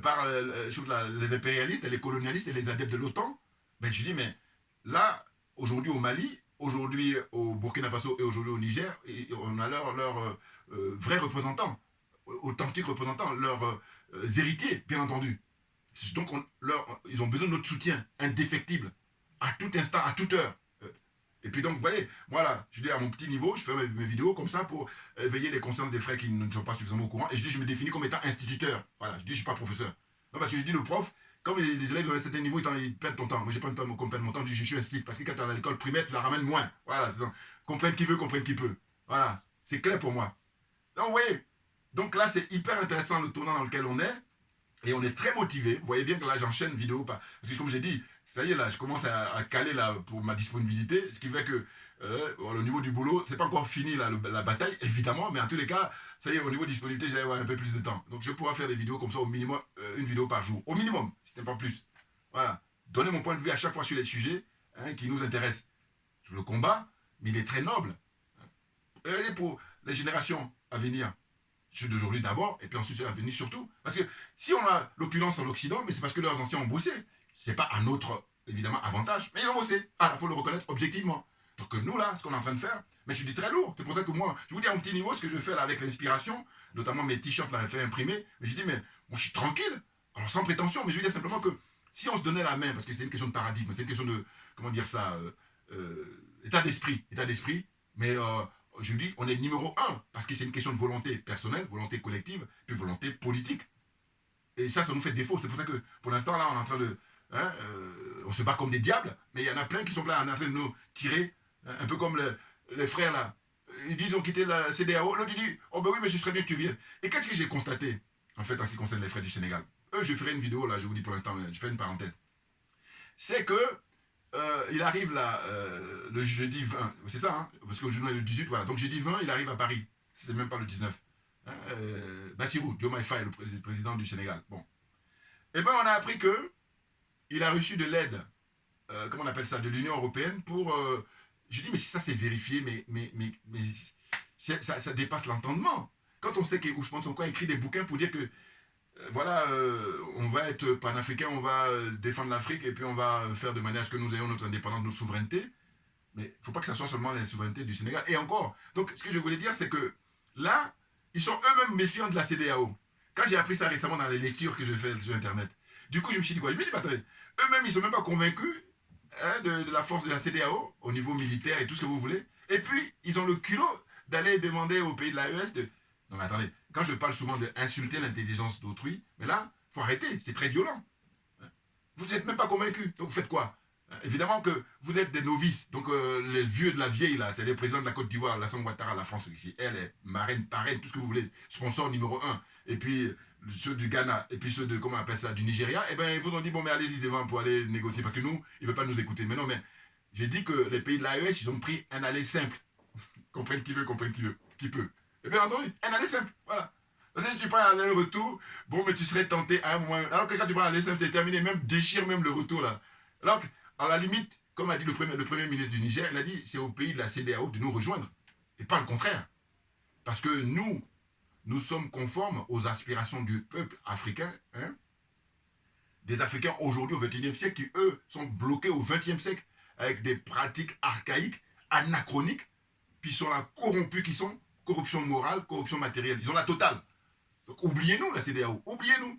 par les impérialistes, les colonialistes et les adeptes de l'OTAN, ben je dis, mais là, aujourd'hui au Mali, aujourd'hui au Burkina Faso et aujourd'hui au Niger, on a leurs vrais représentants, authentiques représentants, leurs héritiers, bien entendu. Donc ils ont besoin de notre soutien indéfectible, à tout instant, à toute heure. Et puis donc, vous voyez, moi là, je dis à mon petit niveau, je fais mes vidéos comme ça pour éveiller les consciences des frères qui ne sont pas suffisamment au courant. Et je dis, je me définis comme étant instituteur. Voilà, je dis, je ne suis pas professeur. Non, parce que je dis, le prof, comme les élèves de un certain niveau, ils perdent ton temps. Moi, je ne prends pas qu'on perde mon temps, je suis un stick. Parce que quand tu es à l'école primaire, tu la ramènes moins. Voilà, c'est ça. Comprenne qui veut, comprenne qui peut. Voilà, c'est clair pour moi. Donc, oui. Donc là, c'est hyper intéressant le tournant dans lequel on est. Et on est très motivé. Vous voyez bien que là, j'enchaîne vidéo. Parce que comme j'ai dit, ça y est, là, je commence à caler là, pour ma disponibilité. Ce qui fait que, au niveau du boulot, c'est pas encore fini là, la bataille, évidemment. Mais en tous les cas, ça y est, au niveau de disponibilité, j'allais avoir un peu plus de temps. Donc, je vais pouvoir faire des vidéos comme ça, au minimum, une vidéo par jour. Au minimum, si ce n'est pas plus. Voilà. Donner mon point de vue à chaque fois sur les sujets qui nous intéressent. Le combat, mais il est très noble. Regardez pour les générations à venir. Ceux d'aujourd'hui d'abord, et puis ensuite ceux à venir surtout. Parce que si on a l'opulence en Occident, mais c'est parce que leurs anciens ont bossé. C'est pas à notre, évidemment, avantage, mais ils ont bossé. Ah, il faut le reconnaître objectivement. Donc nous, là, ce qu'on est en train de faire, mais je dis très lourd. C'est pour ça que moi, je vous dis à un petit niveau ce que je vais faire là, avec l'inspiration, notamment mes t-shirts, là, fait imprimer. Mais je dis, mais moi, je suis tranquille. Alors, sans prétention, mais je veux dire simplement que si on se donnait la main, parce que c'est une question de paradigme, c'est une question de, comment dire ça, état d'esprit, mais je dis, on est numéro 1, parce que c'est une question de volonté personnelle, volonté collective, puis volonté politique. Et ça nous fait défaut. C'est pour ça que, pour l'instant, là, on est en train de... on se bat comme des diables, mais il y en a plein qui sont là, on est en train de nous tirer, un peu comme les frères, là. Ils disent, ils ont quitté la CEDEAO. L'autre, il dit, oh ben oui, mais ce serait bien que tu viennes. Et qu'est-ce que j'ai constaté, en fait, en ce qui concerne les frères du Sénégal? Eux, je ferai une vidéo, là, je vous dis pour l'instant, je fais une parenthèse. C'est que, il arrive là, le jeudi 20, c'est ça, hein, parce que le 18, voilà. Donc jeudi 20, il arrive à Paris. C'est même pas le 19. Hein, Bassirou, Diomaye Faye, le président du Sénégal. Bon. Eh bien, on a appris que il a reçu de l'aide, comment on appelle ça, de l'Union européenne pour... je dis, mais si ça c'est vérifié, mais ça dépasse l'entendement. Quand on sait que Ousmane Sonko a écrit des bouquins pour dire que voilà, on va être panafricain, on va défendre l'Afrique et puis on va faire de manière à ce que nous ayons notre indépendance, notre souveraineté. Mais il ne faut pas que ça soit seulement la souveraineté du Sénégal. Et encore, donc ce que je voulais dire, c'est que là, ils sont eux-mêmes méfiants de la CEDEAO. Quand j'ai appris ça récemment dans les lectures que je fais sur Internet, du coup, je me suis dit quoi? Je me suis dit, attendez, eux-mêmes, ils ne sont même pas convaincus de la force de la CEDEAO au niveau militaire et tout ce que vous voulez. Et puis, ils ont le culot d'aller demander aux pays de l'AES de... Non mais attendez, quand je parle souvent d'insulter l'intelligence d'autrui, mais là, il faut arrêter, c'est très violent. Vous n'êtes même pas convaincus, donc vous faites quoi? Évidemment que vous êtes des novices, donc les vieux de la vieille, là, c'est les présidents de la Côte d'Ivoire, Alassane Ouattara, la France, qui elle est marraine, parraine, tout ce que vous voulez, sponsor numéro 1, et puis ceux du Ghana, et puis ceux de, comment on appelle ça, du Nigeria, eh bien ils vous ont dit, bon mais allez-y devant pour aller négocier, parce que nous, ils ne veulent pas nous écouter. Mais non, mais j'ai dit que les pays de l'AES, ils ont pris un aller simple. Comprenne qui veut, qui peut. Et bien entendu, un aller simple, voilà. Parce que si tu prends un aller-retour, bon, mais tu serais tenté à un moment. Alors que quand tu prends un aller simple, c'est terminé, même déchire même le retour là. Alors à la limite, comme a dit le premier ministre du Niger, il a dit c'est au pays de la CEDEAO de nous rejoindre. Et pas le contraire. Parce que nous sommes conformes aux aspirations du peuple africain, hein, des Africains aujourd'hui au XXIe siècle qui, eux, sont bloqués au XXe siècle avec des pratiques archaïques, anachroniques, puis sont là corrompus qui sont. Corruption morale, corruption matérielle. Ils ont la totale. Donc oubliez-nous la CEDEAO. Oubliez-nous.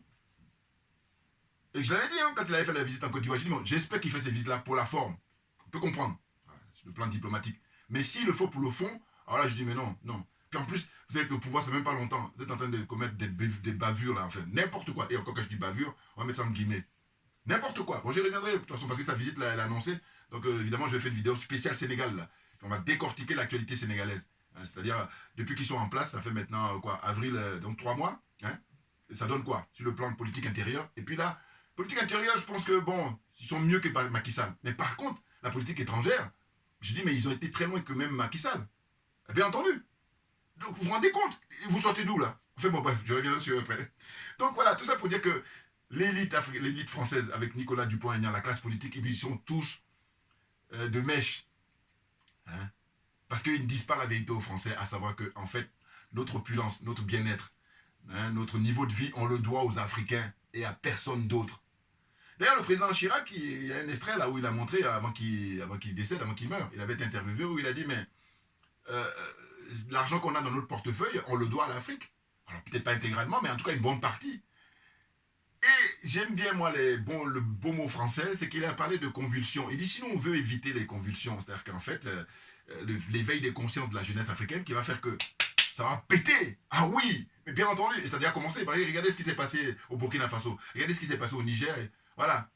Et je l'avais dit quand il avait fait la visite en Côte d'Ivoire. J'ai dit, bon, j'espère qu'il fait ces visites-là pour la forme. On peut comprendre. Sur le plan diplomatique. Mais s'il le faut pour le fond, alors là, je dis, mais non, non. Puis en plus, vous êtes au pouvoir, ça fait même pas longtemps. Vous êtes en train de commettre des bavures, là, enfin, n'importe quoi. Et encore, quand je dis bavure, on va mettre ça en guillemets. N'importe quoi. Bon, j'y reviendrai, de toute façon, parce que sa visite, là, elle a annoncé. Donc, évidemment, je vais faire une vidéo spéciale Sénégal, là. On va décortiquer l'actualité sénégalaise. C'est-à-dire, depuis qu'ils sont en place, ça fait maintenant, quoi, avril, donc 3 mois. Hein, et ça donne quoi sur le plan de politique intérieure. Et puis là, politique intérieure, je pense que, bon, ils sont mieux que Macky Sall. Mais par contre, la politique étrangère, je dis, mais ils ont été très loin que même Macky Sall. Bien entendu. Donc, vous vous rendez compte? Vous sortez d'où, là? Enfin, bon, bref, je reviendrai sur eux après. Donc, voilà, tout ça pour dire que l'élite française, avec Nicolas Dupont-Aignan, la classe politique, ils sont tous de mèche. Hein? Parce qu'ils ne disent pas la vérité aux Français, à savoir que, en fait, notre opulence, notre bien-être, hein, notre niveau de vie, on le doit aux Africains et à personne d'autre. D'ailleurs, le président Chirac, il y a un extrait là où il a montré, avant qu'il décède, avant qu'il meure, il avait été interviewé où il a dit, mais l'argent qu'on a dans notre portefeuille, on le doit à l'Afrique. Alors peut-être pas intégralement, mais en tout cas une bonne partie. Et j'aime bien, moi, le beau mot français, c'est qu'il a parlé de convulsions. Il dit, sinon on veut éviter les convulsions, c'est-à-dire qu'en fait... l'éveil des consciences de la jeunesse africaine qui va faire que ça va péter. Ah oui, mais bien entendu, et ça a déjà commencé. Regardez ce qui s'est passé au Burkina Faso, regardez ce qui s'est passé au Niger. Voilà.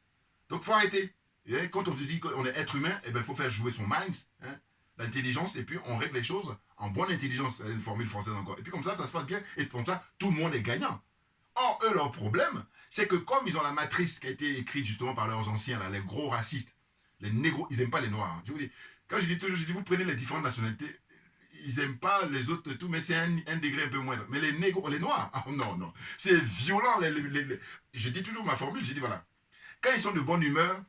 Donc, il faut arrêter. Et quand on se dit qu'on est être humain, eh ben, il faut faire jouer son mind, hein, l'intelligence, et puis on règle les choses en bonne intelligence. C'est une formule française encore. Et puis comme ça se passe bien, et comme ça, tout le monde est gagnant. Or, eux, leur problème, c'est que comme ils ont la matrice qui a été écrite justement par leurs anciens, là, les gros racistes, les négros, ils n'aiment pas les noirs. Hein. Je vous dis, quand je dis toujours, je dis, vous prenez les différentes nationalités, ils n'aiment pas les autres tout, mais c'est un degré un peu moindre. Mais les négros, les noirs, oh, non, non, c'est violent. Je dis toujours ma formule, je dis voilà, quand ils sont de bonne humeur,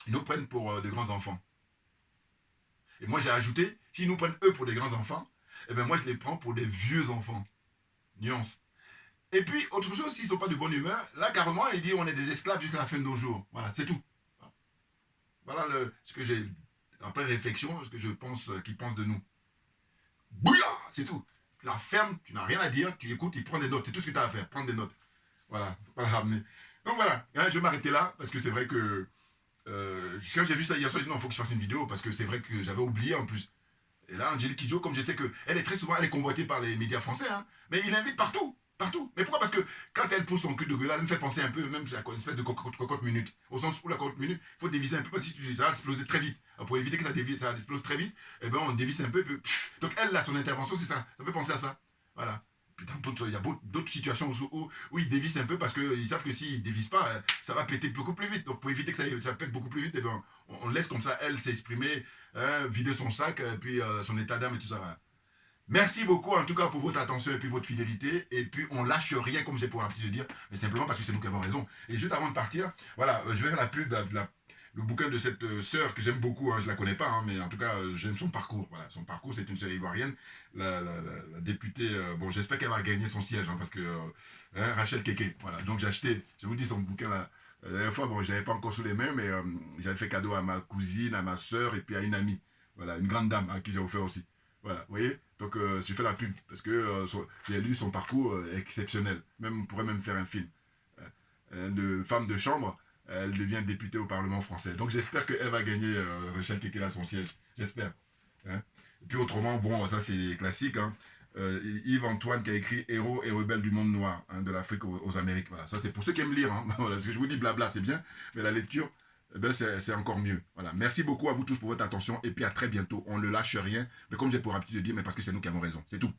ils nous prennent pour de grands enfants. Et moi, j'ai ajouté, s'ils nous prennent eux pour des grands enfants, eh bien moi, je les prends pour des vieux enfants. Nuance. Et puis, autre chose, s'ils ne sont pas de bonne humeur, là, carrément, il dit on est des esclaves jusqu'à la fin de nos jours. Voilà, c'est tout. Voilà ce que j'ai, après réflexion, ce que je pense qu'ils pensent de nous. Bouya, c'est tout. Tu la fermes, tu n'as rien à dire, tu écoutes, il prend des notes. C'est tout ce que tu as à faire, prendre des notes. Voilà, faut pas la ramener. Donc voilà, hein, je vais m'arrêter là, parce que c'est vrai que quand j'ai vu ça hier soir, j'ai dit non, il faut que je fasse une vidéo, parce que c'est vrai que j'avais oublié en plus. Et là, Angélique Kidjo, comme je sais qu'elle est très souvent, elle est convoitée par les médias français, hein, mais il l'invite partout. Partout. Mais pourquoi? Parce que quand elle pousse son cul de gueule, elle me fait penser un peu, même à une espèce de cocotte minute. Au sens où la cocotte minute, il faut dévisser un peu, parce que ça va exploser très vite. Alors pour éviter que ça explose très vite, eh ben on dévisse un peu, puis, donc elle, là, son intervention, c'est ça. Ça me fait penser à ça. Voilà. Puis il y a d'autres situations où ils dévissent un peu, parce qu'ils savent que s'ils ne dévissent pas, ça va péter beaucoup plus vite. Donc pour éviter que ça pète beaucoup plus vite, eh ben, on laisse comme ça, elle s'exprimer, vider son sac, puis son état d'âme et tout ça. Voilà. Merci beaucoup en tout cas pour votre attention et puis votre fidélité. Et puis on lâche rien comme j'ai pour l'habitude de dire, mais simplement parce que c'est nous qui avons raison. Et juste avant de partir, voilà, je vais faire la pub le bouquin de cette sœur que j'aime beaucoup, hein, je la connais pas, hein, mais en tout cas j'aime son parcours. Voilà, son parcours, c'est une sœur ivoirienne, la députée, bon j'espère qu'elle va gagner son siège, hein, parce que Rachel Keke, voilà, donc j'ai acheté, je vous dis son bouquin là, la dernière fois, bon je l'avais pas encore sous les mains, mais j'avais fait cadeau à ma cousine, à ma sœur et puis à une amie, voilà, une grande dame à qui j'ai offert aussi. Voilà, vous voyez. Donc, je fais la pub parce que j'ai lu son parcours exceptionnel. Même, on pourrait même faire un film. De femme de chambre, elle devient députée au Parlement français. Donc, j'espère qu'elle va gagner Rachel Kekela son siège. J'espère. Hein. Et puis, autrement, bon, ça, c'est classique. Hein. Yves Antoine qui a écrit Héros et rebelles du monde noir, hein, de l'Afrique aux Amériques. Voilà, ça, c'est pour ceux qui aiment lire. Hein. Voilà, parce que je vous dis blabla, c'est bien. Mais la lecture, eh ben c'est encore mieux. Voilà. Merci beaucoup à vous tous pour votre attention et puis à très bientôt. On ne lâche rien, mais comme j'ai pour habitude de dire, mais parce que c'est nous qui avons raison. C'est tout.